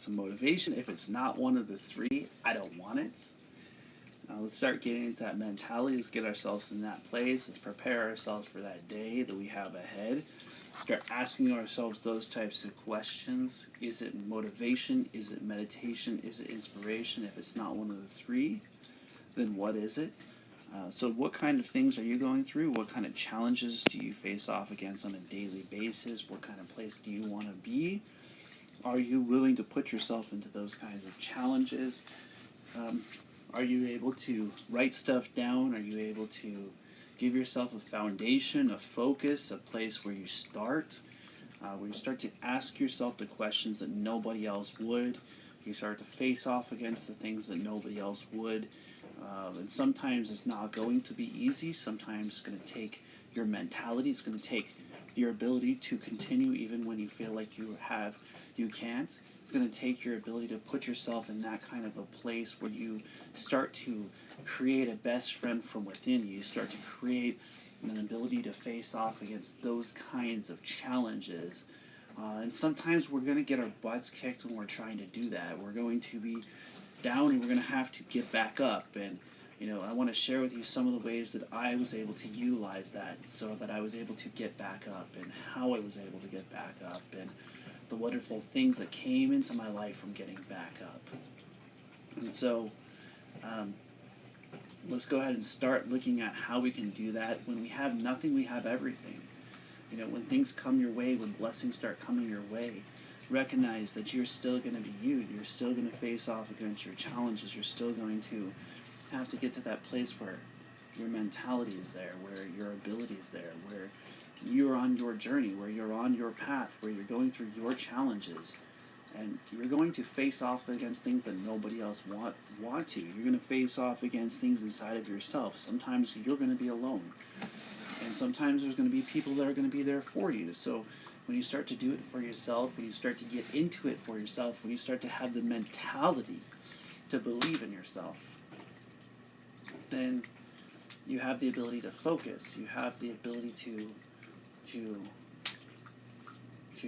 some motivation. If it's not one of the three, I don't want it. Let's start getting into that mentality. Let's get ourselves in that place. Let's prepare ourselves for that day that we have ahead. Start asking ourselves those types of questions. Is it motivation? Is it meditation? Is it inspiration? If it's not one of the three, then what is it? So what kind of things are you going through? What kind of challenges do you face off against on a daily basis? What kind of place do you want to be? Are you willing to put yourself into those kinds of challenges? Are you able to write stuff down? Are you able to give yourself a foundation, a focus, a place where you start to ask yourself the questions that nobody else would? You start to face off against the things that nobody else would. And sometimes it's not going to be easy. Sometimes it's going to take your mentality. It's going to take your ability to continue even when you feel like you can't. It's going to take your ability to put yourself in that kind of a place where you start to create a best friend from within you. You start to create an ability to face off against those kinds of challenges. And sometimes we're going to get our butts kicked when we're trying to do that. We're going to be down and we're going to have to get back up. And I want to share with you some of the ways that I was able to utilize that so that I was able to get back up, and how I was able to get back up, and the wonderful things that came into my life from getting back up. And so let's go ahead and start looking at how we can do that. When we have nothing, we have everything. When things come your way, when blessings start coming your way, recognize that you're still going to be you. You're still going to face off against your challenges. You're still going to have to get to that place where your mentality is there, where your ability is there, where you're on your journey, where you're on your path, where you're going through your challenges. And you're going to face off against things that nobody else want to. You're going to face off against things inside of yourself. Sometimes you're going to be alone. And sometimes there's going to be people that are going to be there for you. So when you start to do it for yourself, when you start to get into it for yourself, when you start to have the mentality to believe in yourself, then you have the ability to focus. You have the ability to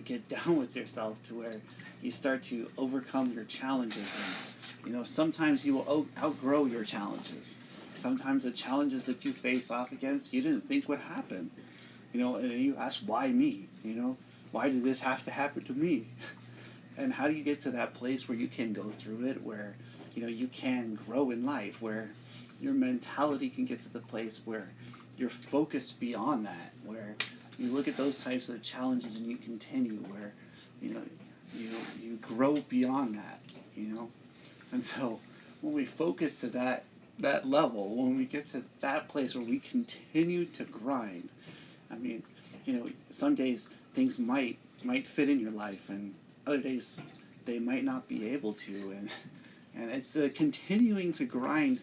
get down with yourself to where you start to overcome your challenges. And sometimes you will outgrow your challenges. Sometimes the challenges that you face off against, you didn't think would happen. And you ask, why me? Why did this have to happen to me? And how do you get to that place where you can go through it, where you can grow in life, where your mentality can get to the place where you're focused beyond that, where you look at those types of challenges and you continue, where you grow beyond that, And so when we focus to that level, when we get to that place where we continue to grind, some days things might fit in your life, and other days they might not be able to, and it's continuing to grind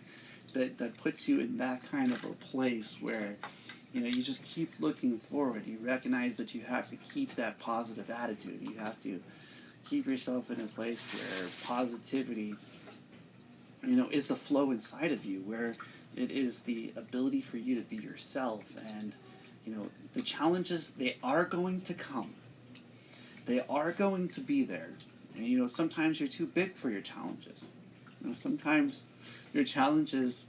that puts you in that kind of a place where you just keep looking forward. You recognize that you have to keep that positive attitude. You have to keep yourself in a place where positivity is the flow inside of you, where it is the ability for you to be yourself. And the challenges, they are going to come. They are going to be there. And sometimes you're too big for your challenges. Sometimes your challenges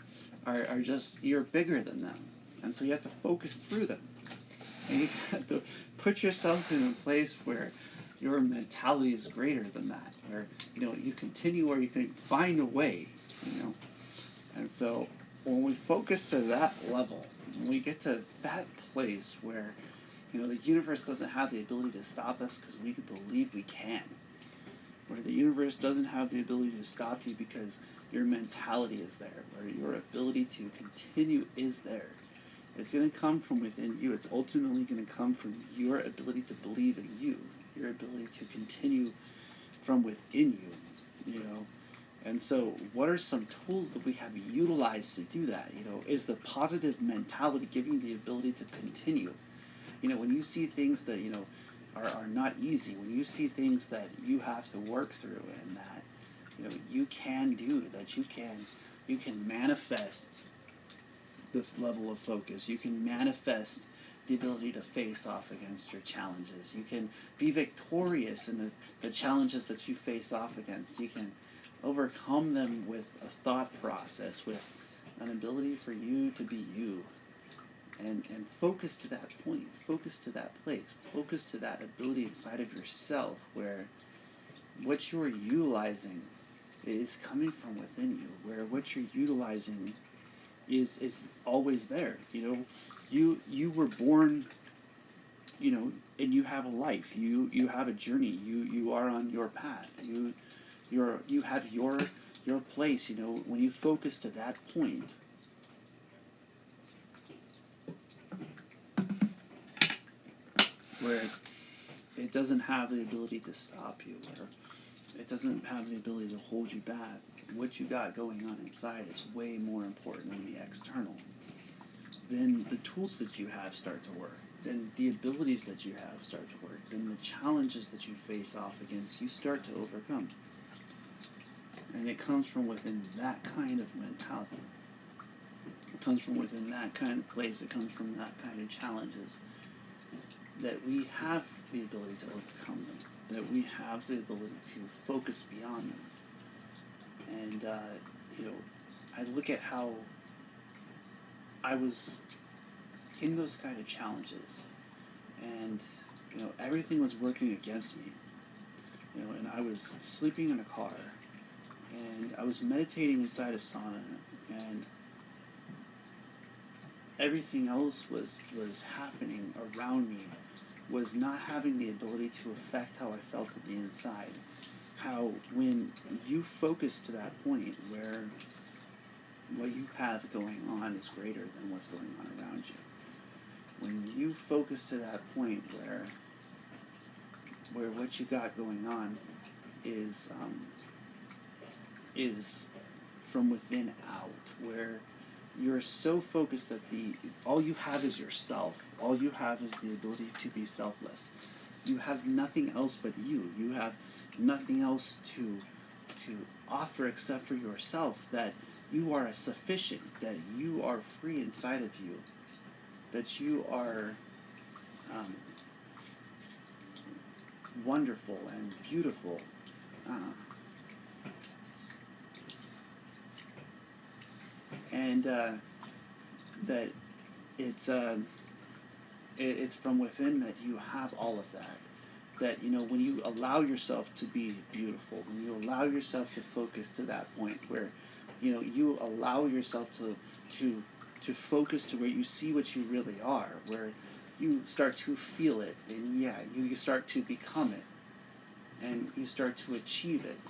are just, you're bigger than them. And so you have to focus through them. And you have to put yourself in a place where your mentality is greater than that, where you continue, or you can find a way, And so when we focus to that level, when we get to that place where the universe doesn't have the ability to stop us because we believe we can, where the universe doesn't have the ability to stop you because your mentality is there, where your ability to continue is there. It's going to come from within you. It's ultimately going to come from your ability to believe in you, your ability to continue from within you, And so what are some tools that we have utilized to do that? Is the positive mentality giving you the ability to continue? When you see things that, are not easy, when you see things that you have to work through, and that, you can do, that you can manifest the level of focus. You can manifest the ability to face off against your challenges. You can be victorious in the challenges that you face off against. You can overcome them with a thought process, with an ability for you to be you. And focus to that point, focus to that place, focus to that ability inside of yourself where what you're utilizing is coming from within you, where what you're utilizing is always there. You were born, and you have a life. You have a journey. You are on your path. You have your place. When you focus to that point, where it doesn't have the ability to stop you, where it doesn't have the ability to hold you back. What you got going on inside is way more important than the external. Then the tools that you have start to work. Then the abilities that you have start to work. Then the challenges that you face off against, you start to overcome. And it comes from within that kind of mentality. It comes from within that kind of place. It comes from that kind of challenges. That we have the ability to overcome them, that we have the ability to focus beyond them. And, I look at how I was in those kind of challenges, and, everything was working against me, and I was sleeping in a car, and I was meditating inside a sauna, and everything else was happening around me was not having the ability to affect how I felt on the inside. How when you focus to that point where what you have going on is greater than what's going on around you. When you focus to that point where what you got going on is from within out, where you're so focused that all you have is yourself. All you have is the ability to be selfless. You have nothing else but you. You have nothing else to offer except for yourself. That you are sufficient. That you are free inside of you. That you are wonderful and beautiful. And that it's from within that you have all of that. That when you allow yourself to be beautiful, when you allow yourself to focus to that point where you allow yourself to focus to where you see what you really are, where you start to feel it, and you start to become it, and you start to achieve it,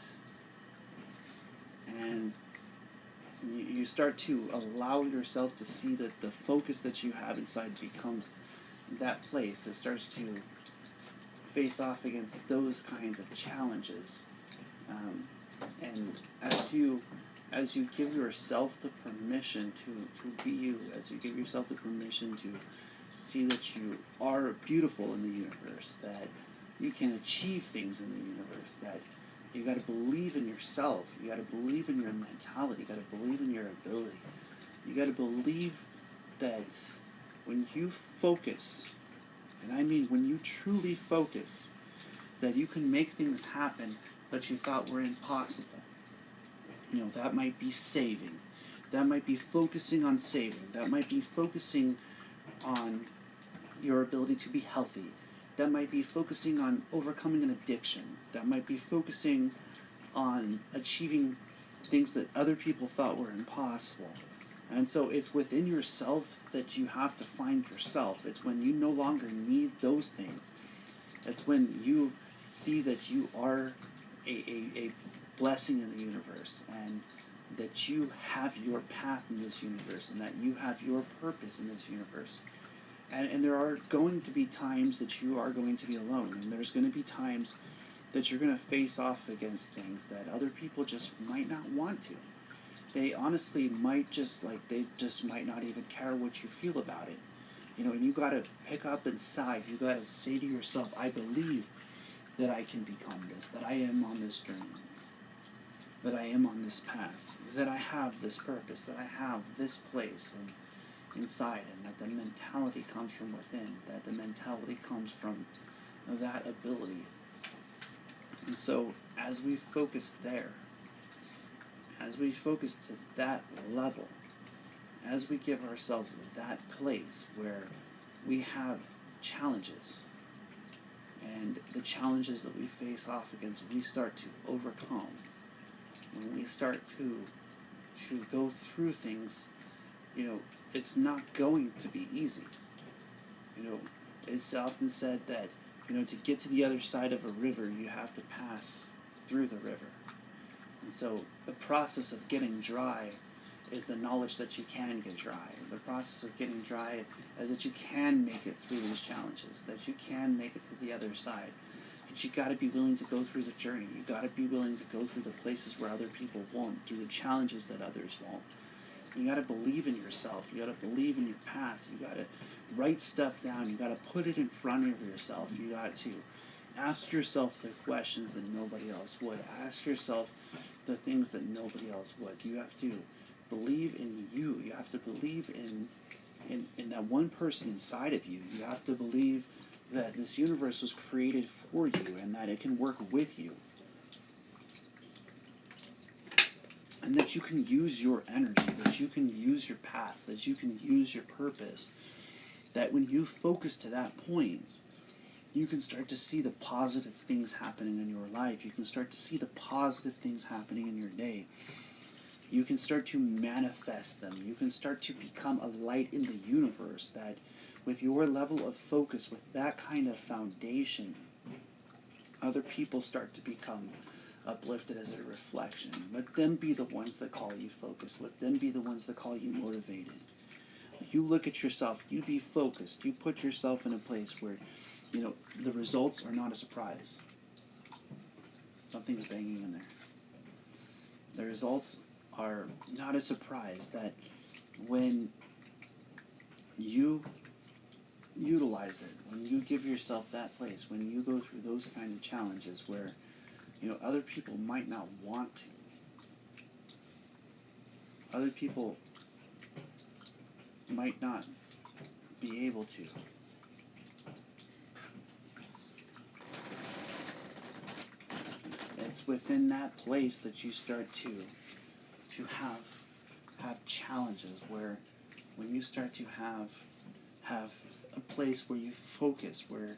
and you start to allow yourself to see that the focus that you have inside becomes that place. It starts to face off against those kinds of challenges, and as you give yourself the permission to be you, as you give yourself the permission to see that you are beautiful in the universe, that you can achieve things in the universe, that you got to believe in yourself, you got to believe in your mentality, you got to believe in your ability, you got to believe that when you focus, and I mean when you truly focus, that you can make things happen that you thought were impossible. That might be saving, that might be focusing on saving, that might be focusing on your ability to be healthy, that might be focusing on overcoming an addiction, that might be focusing on achieving things that other people thought were impossible. And so it's within yourself that you have to find yourself. It's when you no longer need those things. It's when you see that you are a blessing in the universe, and that you have your path in this universe, and that you have your purpose in this universe. And there are going to be times that you are going to be alone, and there's going to be times that you're going to face off against things that other people just might not want to. They honestly might they just might not even care what you feel about it. And you got to pick up inside, you got to say to yourself, I believe that I can become this, that I am on this journey, that I am on this path, that I have this purpose, that I have this place, inside, and that the mentality comes from within, that the mentality comes from that ability. And so as we focus there, as we focus to that level, as we give ourselves that place where we have challenges, and the challenges that we face off against, we start to overcome. When we start to go through things, it's not going to be easy. It's often said that, to get to the other side of a river, you have to pass through the river. And so the process of getting dry is the knowledge that you can get dry. The process of getting dry is that you can make it through these challenges, that you can make it to the other side. But you got to be willing to go through the journey. You got to be willing to go through the places where other people won't, through the challenges that others won't. You got to believe in yourself. You got to believe in your path. You got to write stuff down. You got to put it in front of yourself. You got to ask yourself the questions that nobody else would. Ask yourself the things that nobody else would. You have to believe in you. You have to believe in that one person inside of you. You have to believe that this universe was created for you and that it can work with you. And that you can use your energy, that you can use your path, that you can use your purpose. That when you focus to that point, you can start to see the positive things happening in your life. You can start to see the positive things happening in your day. You can start to manifest them. You can start to become a light in the universe, that with your level of focus, with that kind of foundation, other people start to become uplifted as a reflection. Let them be the ones that call you focused. Let them be the ones that call you motivated. You look at yourself, you be focused. You put yourself in a place where, the results are not a surprise. Something's banging in there. The results are not a surprise, that when you utilize it, when you give yourself that place, when you go through those kind of challenges where, other people might not want to. Other people might not be able to. It's within that place that you start to have challenges, where when you start to have a place where you focus, where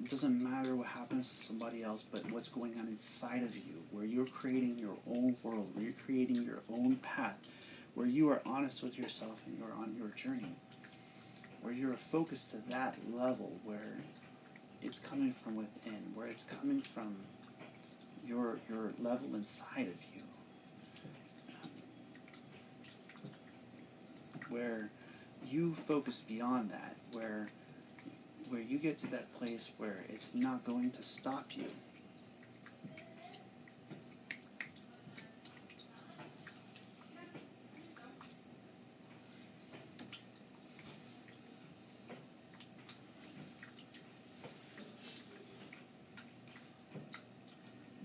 it doesn't matter what happens to somebody else, but what's going on inside of you, where you're creating your own world, where you're creating your own path, where you are honest with yourself and you're on your journey, where you're focused to that level, where it's coming from within, where it's coming from your level inside of you, where you focus beyond that, where you get to that place where it's not going to stop you.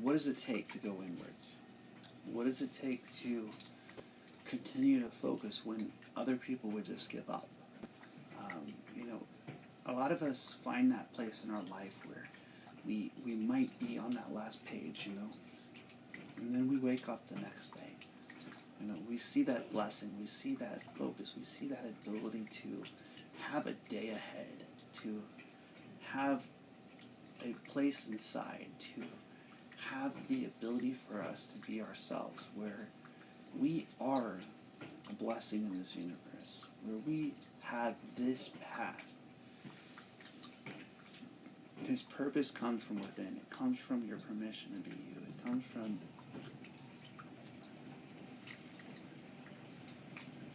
What does it take to go inwards? What does it take to continue to focus when other people would just give up? A lot of us find that place in our life where we might be on that last page, and then we wake up the next day. We see that blessing, we see that focus, we see that ability to have a day ahead, to have a place inside, to have the ability for us to be ourselves, where we are a blessing in this universe, where we have this path. This purpose comes from within. It comes from your permission to be you. It comes from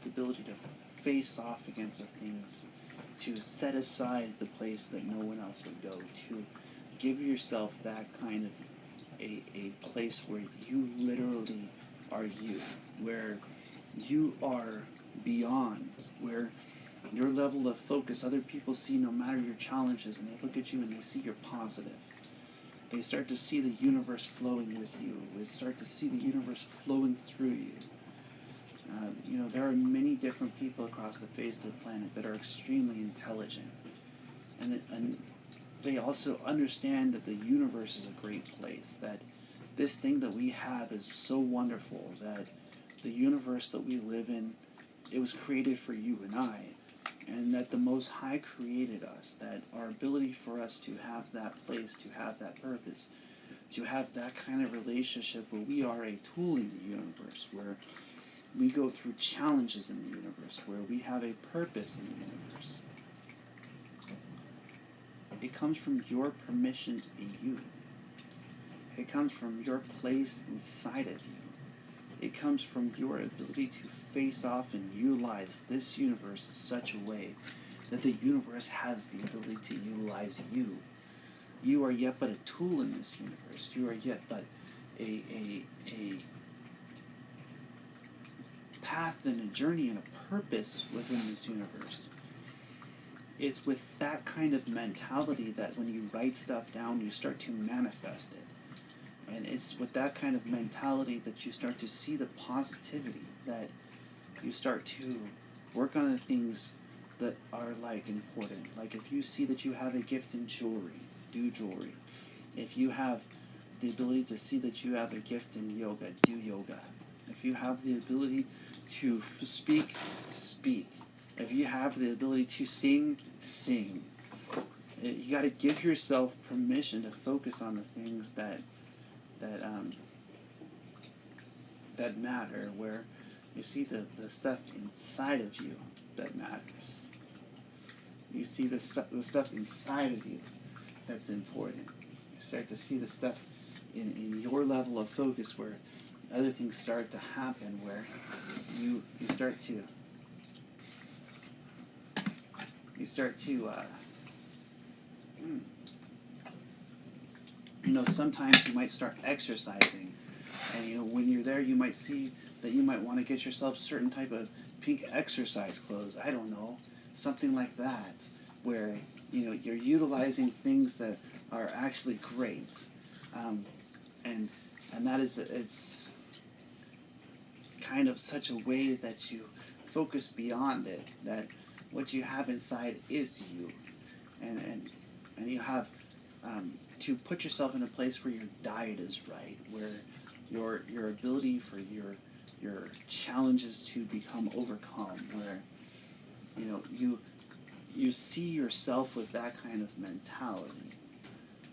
the ability to face off against the things, to set aside the place that no one else would go, to give yourself that kind of a place where you literally are you, where you are beyond, where your level of focus, other people see no matter your challenges, and they look at you and they see you're positive. They start to see the universe flowing with you. They start to see the universe flowing through you. There are many different people across the face of the planet that are extremely intelligent, and they also understand that the universe is a great place, that this thing that we have is so wonderful, that the universe that we live in, it was created for you and I, and that the Most High created us, that our ability for us to have that place, to have that purpose, to have that kind of relationship where we are a tool in the universe, where we go through challenges in the universe, where we have a purpose in the universe. It comes from your permission to be you. It comes from your place inside of you. It comes from your ability to face off and utilize this universe in such a way that the universe has the ability to utilize you. You are yet but a tool in this universe. You are yet but a path and a journey and a purpose within this universe. It's with that kind of mentality that when you write stuff down, you start to manifest it. And it's with that kind of mentality that you start to see the positivity, that you start to work on the things that are important. Like if you see that you have a gift in jewelry, do jewelry. If you have the ability to see that you have a gift in yoga, do yoga. If you have the ability to speak, speak. If you have the ability to sing, sing. You got to give yourself permission to focus on the things that matter, where you see the stuff inside of you that matters. You see the stuff inside of you that's important. You start to see the stuff in your level of focus where other things start to happen, where you start to sometimes you might start exercising, and when you're there you might see that you might want to get yourself certain type of pink exercise clothes, I don't know, something like that, where you're utilizing things that are actually great, and that is, it's kind of such a way that you focus beyond it, that what you have inside is you, and you have to put yourself in a place where your diet is right, where your ability for your challenges to become overcome, where you see yourself with that kind of mentality.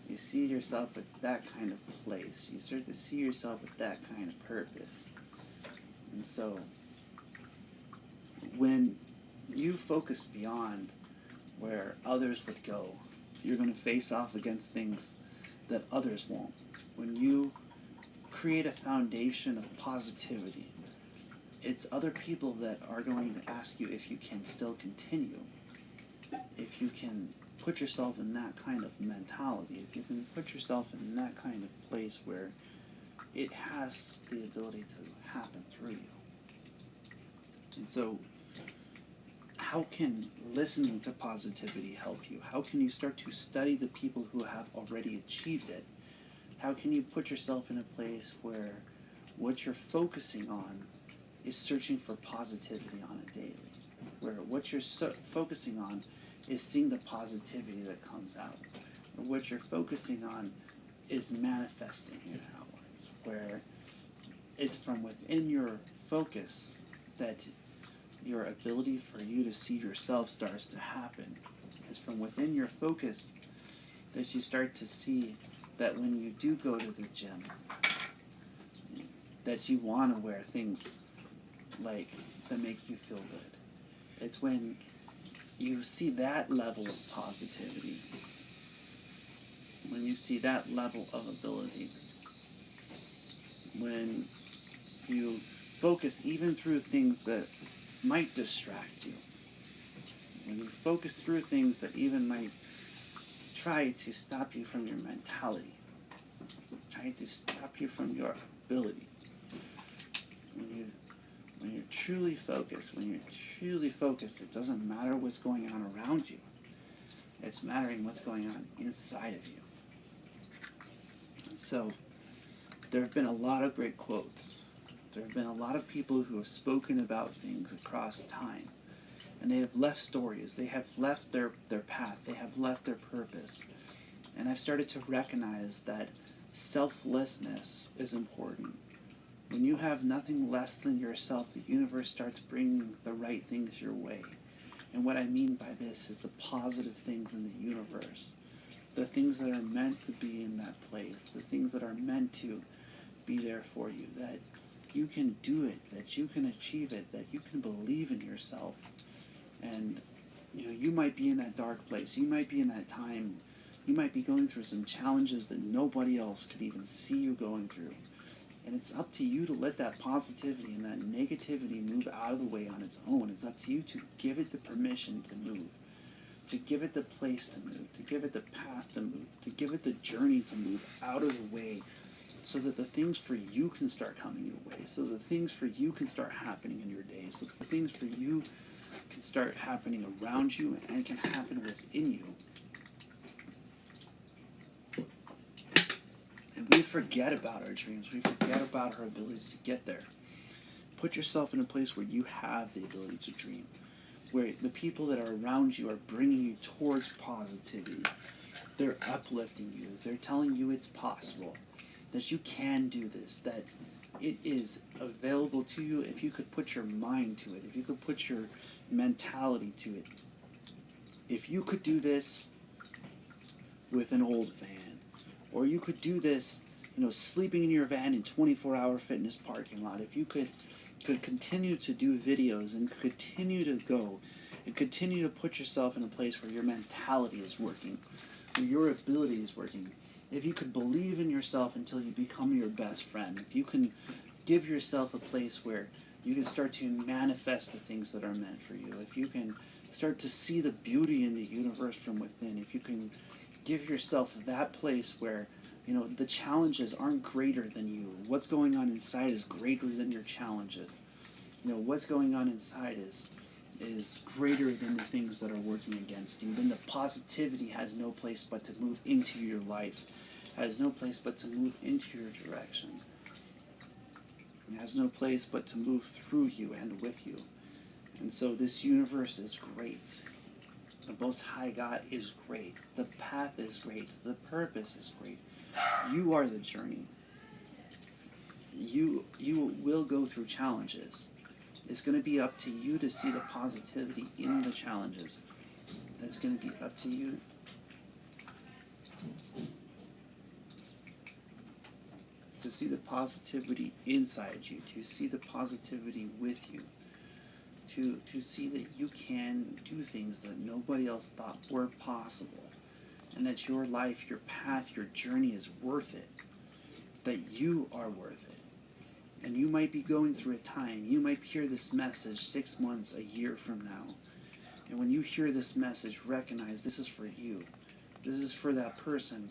You see yourself with that kind of place. You start to see yourself with that kind of purpose. And so when you focus beyond where others would go, you're going to face off against things that others won't. When you create a foundation of positivity, it's other people that are going to ask you if you can still continue, if you can put yourself in that kind of mentality, if you can put yourself in that kind of place where it has the ability to happen through you. And so how can listening to positivity help you? How can you start to study the people who have already achieved it? How can you put yourself in a place where what you're focusing on is searching for positivity on a daily? Where what you're focusing on is seeing the positivity that comes out. Or what you're focusing on is manifesting it outwards. Where it's from within your focus that your ability for you to see yourself starts to happen. It's from within your focus that you start to see that when you do go to the gym, that you want to wear things that make you feel good. It's when you see that level of positivity, when you see that level of ability, when you focus even through things that might distract you, when you focus through things that even might try to stop you from your mentality, try to stop you from your ability, when you're truly focused, it doesn't matter what's going on around you. It's mattering what's going on inside of you. And so there have been a lot of great quotes There have been a lot of people who have spoken about things across time, and they have left stories, they have left their path, they have left their purpose. And I've started to recognize that selflessness is important. When you have nothing less than yourself, the universe starts bringing the right things your way. And what I mean by this is the positive things in the universe. The things that are meant to be in that place. The things that are meant to be there for you. That you can do it. That you can achieve it. That you can believe in yourself. And you might be in that dark place. You might be in that time. You might be going through some challenges that nobody else could even see you going through. And it's up to you to let that positivity and that negativity move out of the way on its own. It's up to you to give it the permission to move, to give it the place to move, to give it the path to move, to give it the journey to move out of the way, so that the things for you can start coming your way, so the things for you can start happening in your day, so the things for you can start happening around you and can happen within you. And we forget about our dreams. We forget about our abilities to get there. Put yourself in a place where you have the ability to dream, where the people that are around you are bringing you towards positivity. They're uplifting you. They're telling you it's possible, that you can do this, that it is available to you if you could put your mind to it, if you could put your mentality to it. If you could do this with an old van, or you could do this, sleeping in your van in 24-hour fitness parking lot. If you could continue to do videos and continue to go and continue to put yourself in a place where your mentality is working, where your ability is working. If you could believe in yourself until you become your best friend. If you can give yourself a place where you can start to manifest the things that are meant for you. If you can start to see the beauty in the universe from within. If you can give yourself that place where the challenges aren't greater than you. What's going on inside is greater than your challenges. What's going on inside is greater than the things that are working against you. Then the positivity has no place but to move into your life, has no place but to move into your direction. It has no place but to move through you and with you. And so this universe is great. The Most High God is great. The path is great. The purpose is great. You are the journey. You will go through challenges. It's going to be up to you to see the positivity in the challenges. That's going to be up to you. To see the positivity inside you, to see the positivity with you, to see that you can do things that nobody else thought were possible, and that your life, your path, your journey is worth it, that you are worth it. And you might be going through a time, you might hear this message 6 months, a year from now, and when you hear this message, recognize this is for you. This is for that person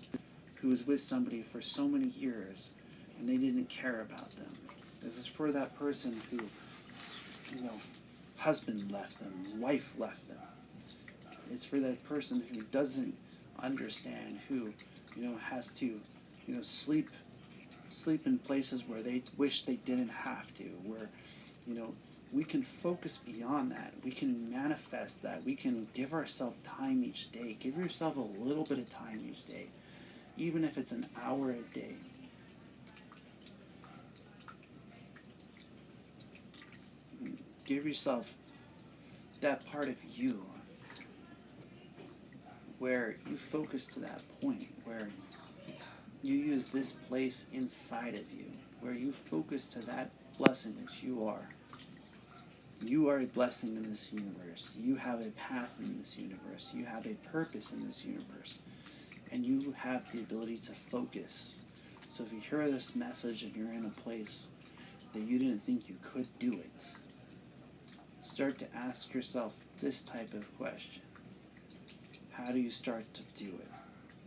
who was with somebody for so many years and they didn't care about them. This is for that person who, husband left them, wife left them. It's for that person who doesn't understand, who, has to, sleep in places where they wish they didn't have to, where, we can focus beyond that. We can manifest that. We can give ourselves time each day. Give yourself a little bit of time each day, even if it's an hour a day. Give yourself that part of you where you focus to that point, where you use this place inside of you, where you focus to that blessing that you are. You are a blessing in this universe. You have a path in this universe. You have a purpose in this universe. And you have the ability to focus. So if you hear this message and you're in a place that you didn't think you could do it, start to ask yourself this type of question. How do you start to do it?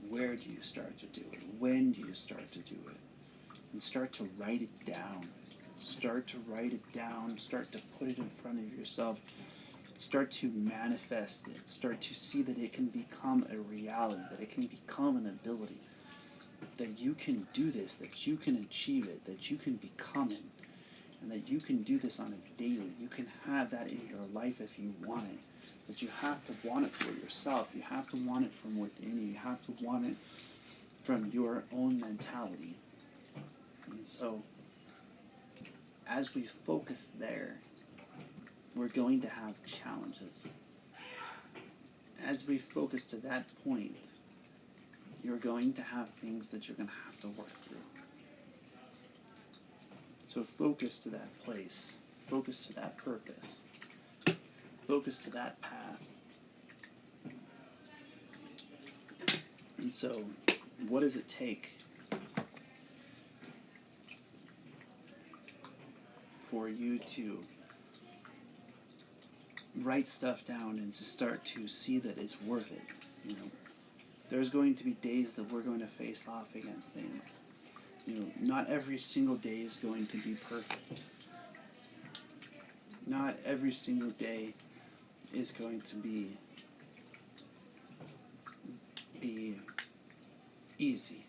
Where do you start to do it? When do you start to do it? And start to write it down. Start to write it down. Start to put it in front of yourself. Start to manifest it. Start to see that it can become a reality, that it can become an ability, that you can do this, that you can achieve it, that you can become it. and that you can do this on a daily. You can have that in your life if you want it, but you have to want it for yourself. You have to want it from within you. You have to want it from your own mentality. And so, as we focus there, we're going to have challenges. As we focus to that point, you're going to have things that you're going to have to work through. So focus to that place. Focus to that purpose. Focus to that path. And so, what does it take for you to write stuff down and to start to see that it's worth it? You know, there's going to be days that we're going to face off against things. You know, not every single day is going to be perfect. Not every single day is going to be easy.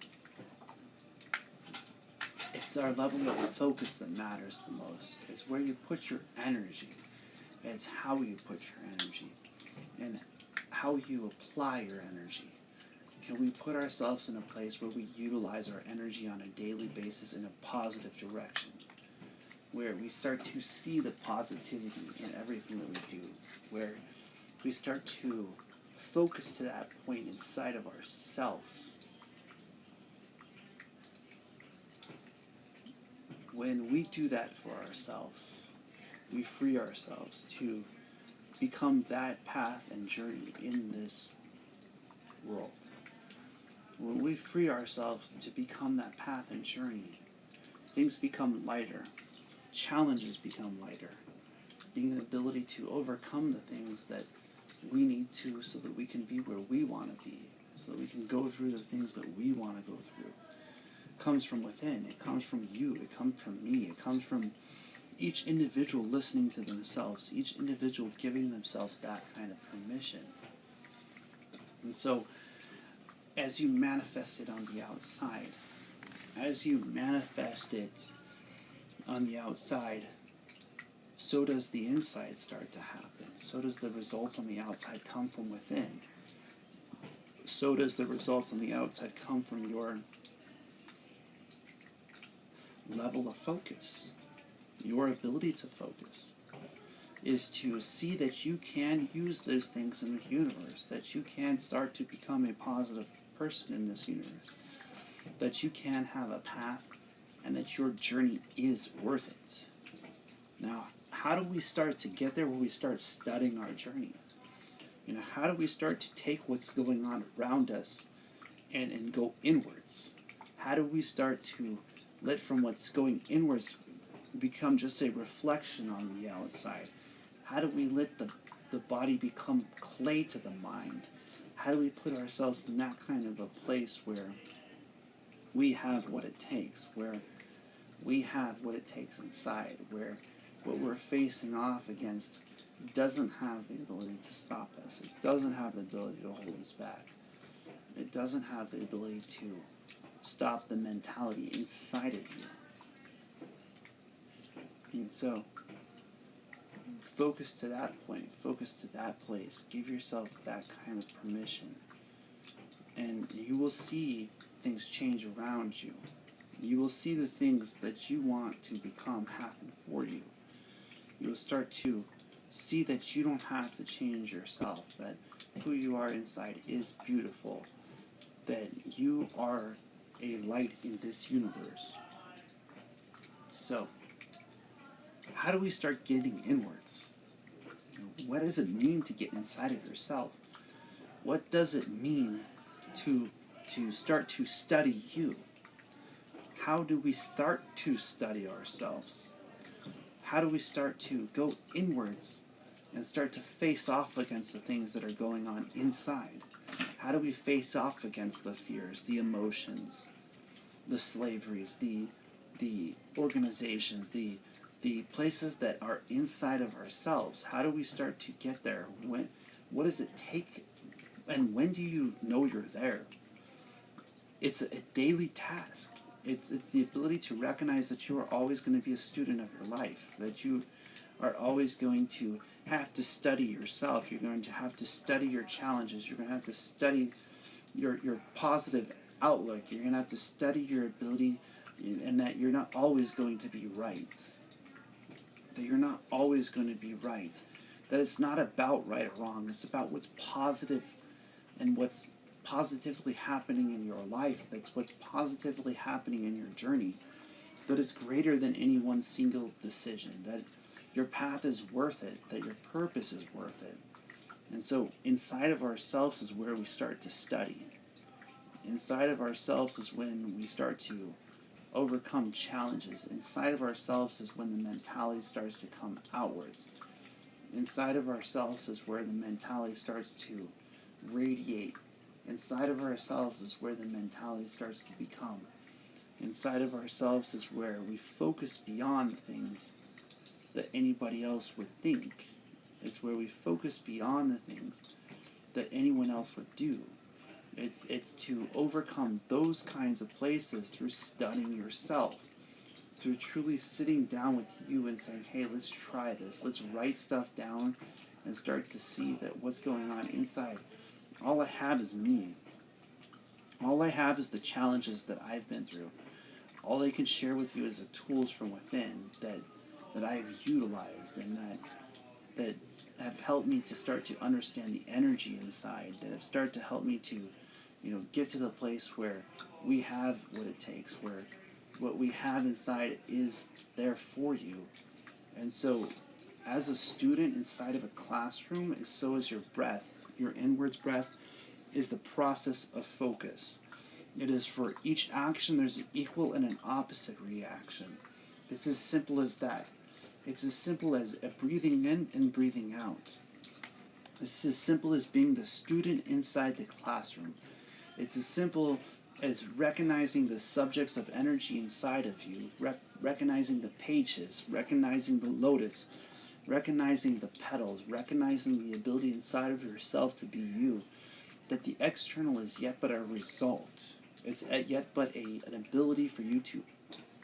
It's our level of focus that matters the most. It's where you put your energy. It's how you put your energy. And how you apply your energy. Can we put ourselves in a place where we utilize our energy on a daily basis in a positive direction? Where we start to see the positivity in everything that we do. Where we start to focus to that point inside of ourselves. When we do that for ourselves, we free ourselves to become that path and journey in this world. When we free ourselves to become that path and journey, things become lighter, challenges become lighter, being the ability to overcome the things that we need to so that we can be where we want to be, so that we can go through the things that we want to go through. It comes from within, it comes from you, it comes from me, it comes from each individual listening to themselves, each individual giving themselves that kind of permission. And so, as you manifest it on the outside, so does the inside start to happen. So does the results on the outside come from within. So does the results on the outside come from your level of focus. Your ability to focus is to see that you can use those things in the universe, that you can start to become a positive person in this universe, that you can have a path, and that your journey is worth it. Now, how do we start to get there where we start studying our journey? You know, how do we start to take what's going on around us and go inwards? How do we start to let from what's going inwards become just a reflection on the outside? How do we let the body become clay to the mind? How do we put ourselves in that kind of a place where we have what it takes, where we have what it takes inside, where what we're facing off against doesn't have the ability to stop us. It doesn't have the ability to hold us back. It doesn't have the ability to stop the mentality inside of you. And so, focus to that point, focus to that place, give yourself that kind of permission, and you will see things change around you. You will see the things that you want to become happen for you. You will start to see that you don't have to change yourself, that who you are inside is beautiful, that you are a light in this universe. So, how do we start getting inwards? What does it mean to get inside of yourself? What does it mean to start to study you? How do we start to study ourselves? How do we start to go inwards and start to face off against the things that are going on inside? How do we face off against the fears, the emotions, the slaveries, the organizations, the places that are inside of ourselves? How do we start to get there? What does it take? And when do you know you're there? It's a daily task. It's the ability to recognize that you are always going to be a student of your life, that you are always going to have to study yourself. You're going to have to study your challenges. You're going to have to study your positive outlook. You're going to have to study your ability, and that you're not always going to be right. That you're not always going to be right. That it's not about right or wrong. It's about what's positive and what's positively happening in your life. That's what's positively happening in your journey. That is greater than any one single decision. That your path is worth it. That your purpose is worth it. And so inside of ourselves is where we start to study. Inside of ourselves is when we start to overcome challenges. Inside of ourselves is when the mentality starts to come outwards. Inside of ourselves is where the mentality starts to radiate. Inside of ourselves is where the mentality starts to become. Inside of ourselves is where we focus beyond things that anybody else would think. It's where we focus beyond the things that anyone else would do. It's to overcome those kinds of places through studying yourself, through truly sitting down with you and saying, hey, let's try this. Let's write stuff down and start to see that what's going on inside. All I have is me. All I have is the challenges that I've been through. All I can share with you is the tools from within that I've utilized and that have helped me to start to understand the energy inside, that have started to help me to, get to the place where we have what it takes, where what we have inside is there for you. And so as a student inside of a classroom, so is your breath. Your inwards breath is the process of focus. It is for each action there's an equal and an opposite reaction. It's as simple as that. It's as simple as a breathing in and breathing out. It's as simple as being the student inside the classroom. It's as simple as recognizing the subjects of energy inside of you, recognizing the pages, recognizing the lotus, recognizing the petals, recognizing the ability inside of yourself to be you, that the external is yet but a result. It's yet but an ability for you to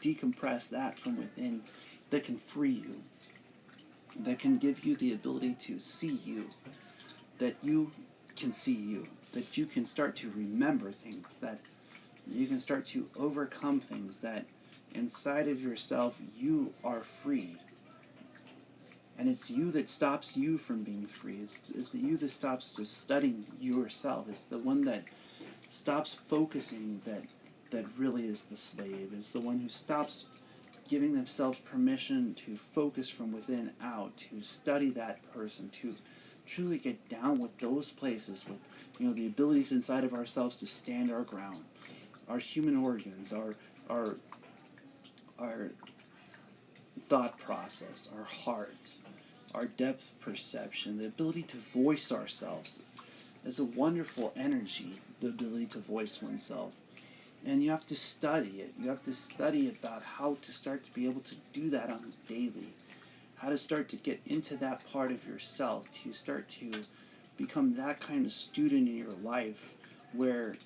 decompress that from within that can free you, that can give you the ability to see you, that you can see you, that you can start to remember things, that you can start to overcome things, that inside of yourself you are free. And it's you that stops you from being free. It's the you that stops to studying yourself. It's the one that stops focusing that really is the slave. It's the one who stops giving themselves permission to focus from within out, to study that person, to truly get down with those places, with the abilities inside of ourselves to stand our ground, our human organs, our thought process, our heart, our depth perception, the ability to voice ourselves. It's a wonderful energy, the ability to voice oneself. And you have to study it. You have to study about how to start to be able to do that on a daily. How to start to get into that part of yourself, to start to become that kind of student in your life where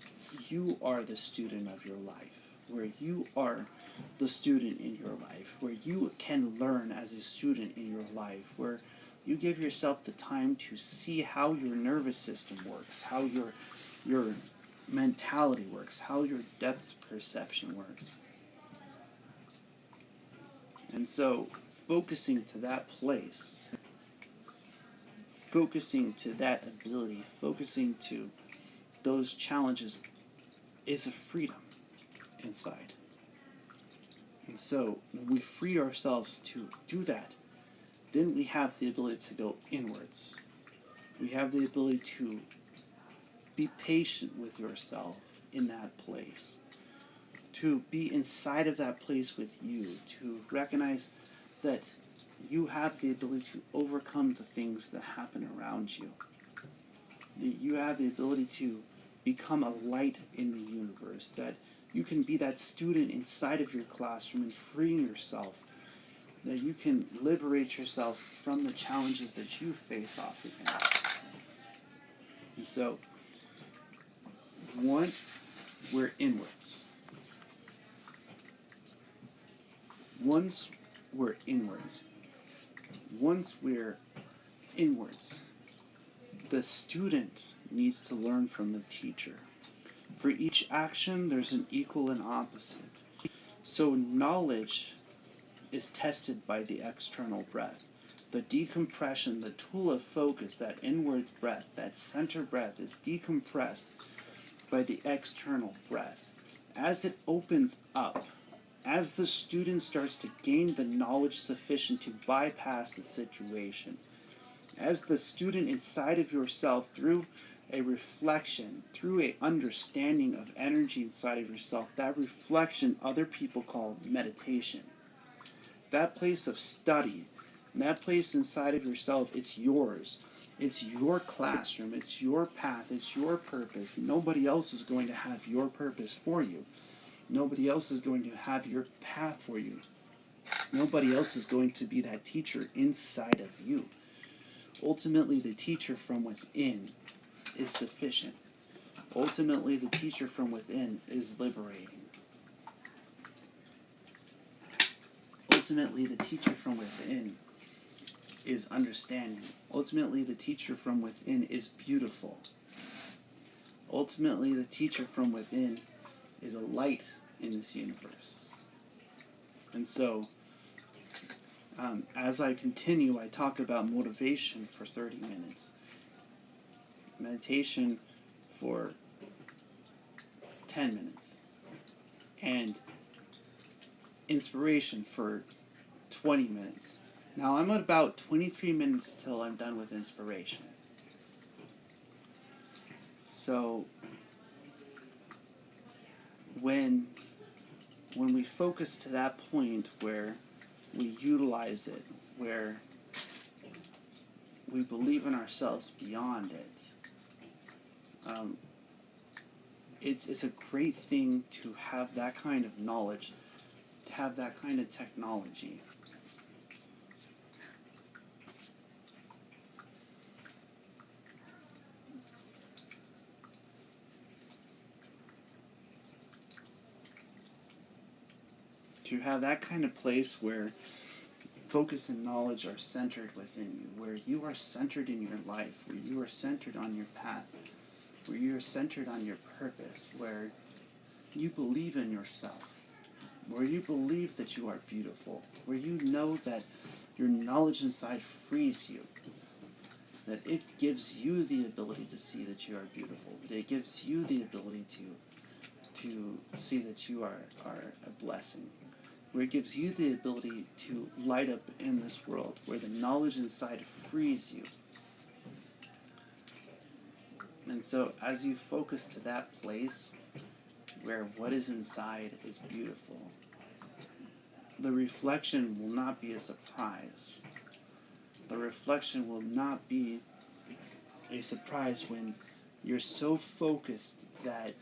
you are the student of your life, where you are the student in your life, where you can learn as a student in your life, where you give yourself the time to see how your nervous system works, how your mentality works, how your depth perception works. And so focusing to that place, focusing to that ability, focusing to those challenges is a freedom inside. And so when we free ourselves to do that, then we have the ability to go inwards. We have the ability to be patient with yourself in that place, to be inside of that place with you, to recognize that you have the ability to overcome the things that happen around you. You have the ability to become a light in the universe, that you can be that student inside of your classroom and freeing yourself, that you can liberate yourself from the challenges that you face off against. And so, once we're inwards, once we're inwards, once we're inwards, the student needs to learn from the teacher. For each action, there's an equal and opposite. So knowledge is tested by the external breath. The decompression, the tool of focus, that inward breath, that center breath is decompressed by the external breath. As it opens up, as the student starts to gain the knowledge sufficient to bypass the situation, as the student inside of yourself, through a reflection, through a understanding of energy inside of yourself, that reflection other people call meditation. That place of study, that place inside of yourself, it's yours. It's your classroom, it's your path, it's your purpose. Nobody else is going to have your purpose for you. Nobody else is going to have your path for you. Nobody else is going to be that teacher inside of you. Ultimately, the teacher from within is sufficient. Ultimately, the teacher from within is liberating. Ultimately, the teacher from within is understanding. Ultimately, the teacher from within is beautiful. Ultimately, the teacher from within is a light in this universe. And so, as I continue, I talk about motivation for 30 minutes, meditation for 10 minutes, and inspiration for 20 minutes. Now I'm at about 23 minutes till I'm done with inspiration. So when we focus to that point where we utilize it, where we believe in ourselves beyond it, it's a great thing to have that kind of knowledge, to have that kind of technology. To have that kind of place where focus and knowledge are centered within you, where you are centered in your life, where you are centered on your path, where you are centered on your purpose, where you believe in yourself, where you believe that you are beautiful, where you know that your knowledge inside frees you, that it gives you the ability to see that you are beautiful, that it gives you the ability to see that you are a blessing, where it gives you the ability to light up in this world, where the knowledge inside frees you. And so as you focus to that place where what is inside is beautiful, the reflection will not be a surprise. The reflection will not be a surprise when you're so focused that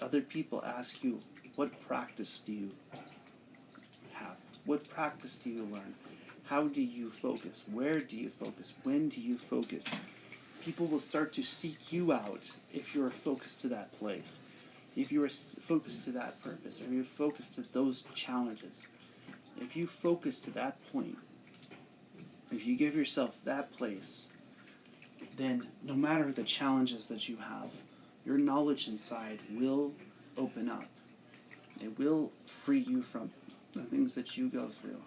other people ask you, what practice do you have? What practice do you learn? How do you focus? Where do you focus? When do you focus? People will start to seek you out if you're focused to that place, if you are focused to that purpose, or you're focused to those challenges. If you focus to that point, if you give yourself that place, then no matter the challenges that you have, your knowledge inside will open up. It will free you from the things that you go through.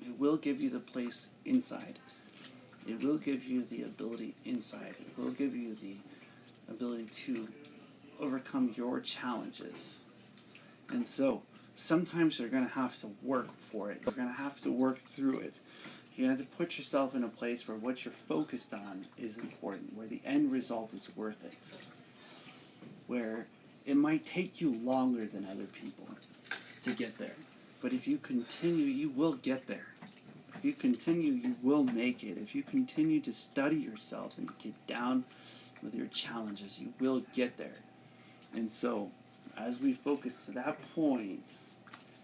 It will give you the place inside. It will give you the ability inside. It will give you the ability to overcome your challenges. And so, sometimes you're going to have to work for it. You're going to have to work through it. You're going to have to put yourself in a place where what you're focused on is important, where the end result is worth it, where it might take you longer than other people to get there. But if you continue, you will get there. If you continue, you will make it. If you continue to study yourself and get down with your challenges, you will get there. And so, as we focus to that point,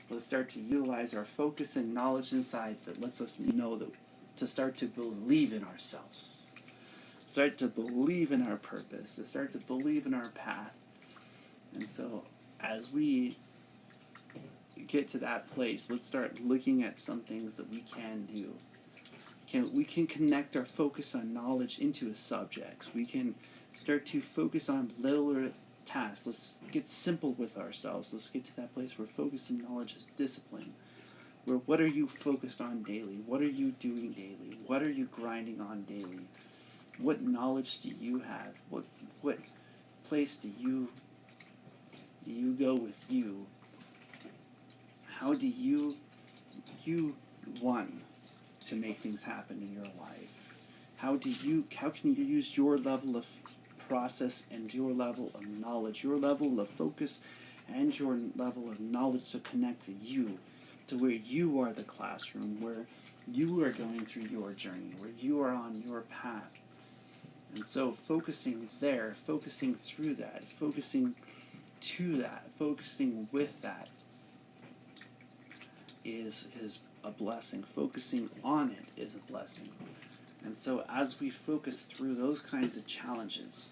let's start to utilize our focus and knowledge inside that lets us know that to start to believe in ourselves. Start to believe in our purpose. To start to believe in our path. And so, as we get to that place, let's start looking at some things that we can do. We can connect our focus on knowledge into a subject. We can start to focus on littler tasks. Let's get simple with ourselves. Let's get to that place where focus and knowledge is discipline. Where what are you focused on daily? What are you doing daily? What are you grinding on daily? What knowledge do you have? What place do you go with you? How do you want to make things happen in your life? How can you use your level of process and your level of knowledge, your level of focus and your level of knowledge to connect to you, to where you are the classroom, where you are going through your journey, where you are on your path. And so focusing there, focusing through that, focusing to that, focusing with that is a blessing. Focusing on it is a blessing. And so as we focus through those kinds of challenges,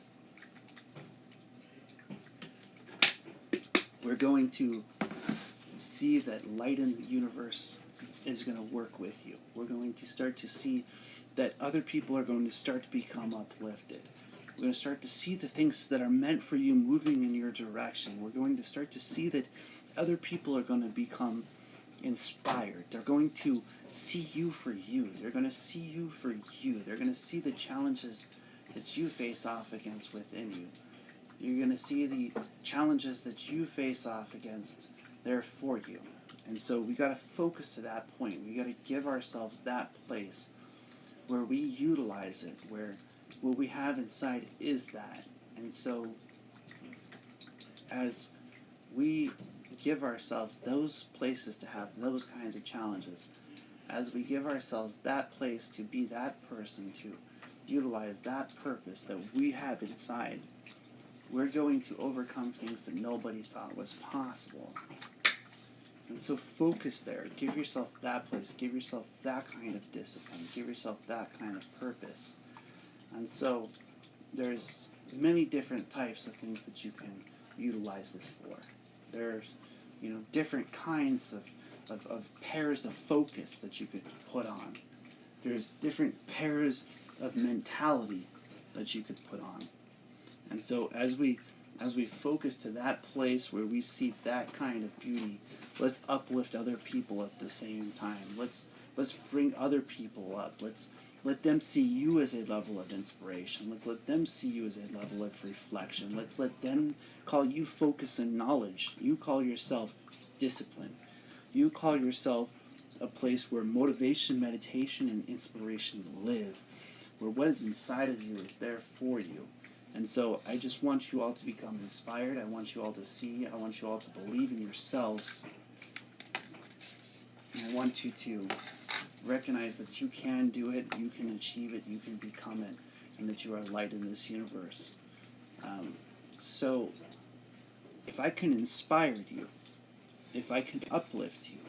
we're going to see that light in the universe is going to work with you. We're going to start to see that other people are going to start to become uplifted. We're going to start to see the things that are meant for you moving in your direction. We're going to start to see that other people are going to become inspired. They're going to see you for you. They're going to see you for you. They're going to see the challenges that you face off against within you. You're going to see the challenges that you face off against there for you. And so we got to focus to that point. We got to give ourselves that place where we utilize it, where what we have inside is that. And so as we give ourselves those places to have those kinds of challenges, as we give ourselves that place to be that person, to utilize that purpose that we have inside, we're going to overcome things that nobody thought was possible. And so focus there. Give yourself that place. Give yourself that kind of discipline. Give yourself that kind of purpose. And so there's many different types of things that you can utilize this for. There's, different kinds of pairs of focus that you could put on. There's different pairs of mentality that you could put on. And so as we focus to that place where we see that kind of beauty, let's uplift other people at the same time. Let's bring other people up. Let's let them see you as a level of inspiration. Let's let them see you as a level of reflection. Let's let them call you focus and knowledge. You call yourself discipline. You call yourself a place where motivation, meditation, and inspiration live, where what is inside of you is there for you. And so I just want you all to become inspired. I want you all to see. I want you all to believe in yourselves. And I want you to recognize that you can do it, you can achieve it, you can become it, and that you are light in this universe. So if I can inspire you, if I can uplift you,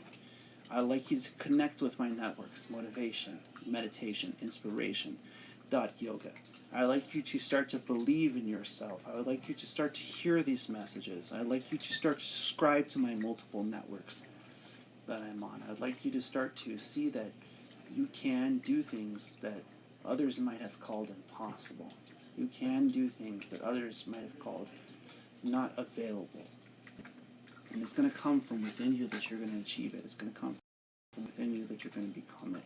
I'd like you to connect with my networks, motivation, meditation, inspiration.yoga. I'd like you to start to believe in yourself. I would like you to start to hear these messages. I'd like you to start to subscribe to my multiple networks that I'm on. I'd like you to start to see that you can do things that others might have called impossible. You can do things that others might have called not available. And it's going to come from within you that you're going to achieve it. It's going to come from within you that you're going to become it.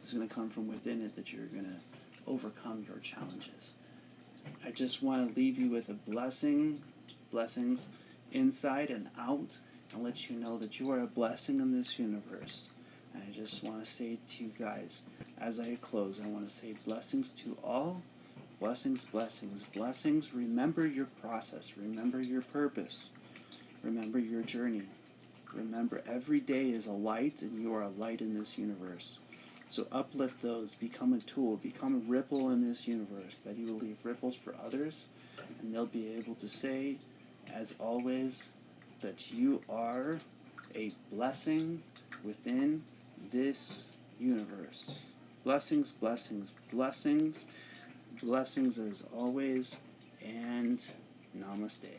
It's going to come from within it that you're going to overcome your challenges. I just want to leave you with a blessings inside and out, and let you know that you are a blessing in this universe. And I just want to say to you guys, as I close, I want to say blessings to all. Blessings, blessings, blessings. Remember your process. Remember your purpose. Remember your journey. Remember every day is a light, and you are a light in this universe. So uplift those, become a tool, become a ripple in this universe, that you will leave ripples for others, and they'll be able to say, as always, that you are a blessing within this universe. Blessings, blessings, blessings, blessings as always, and namaste.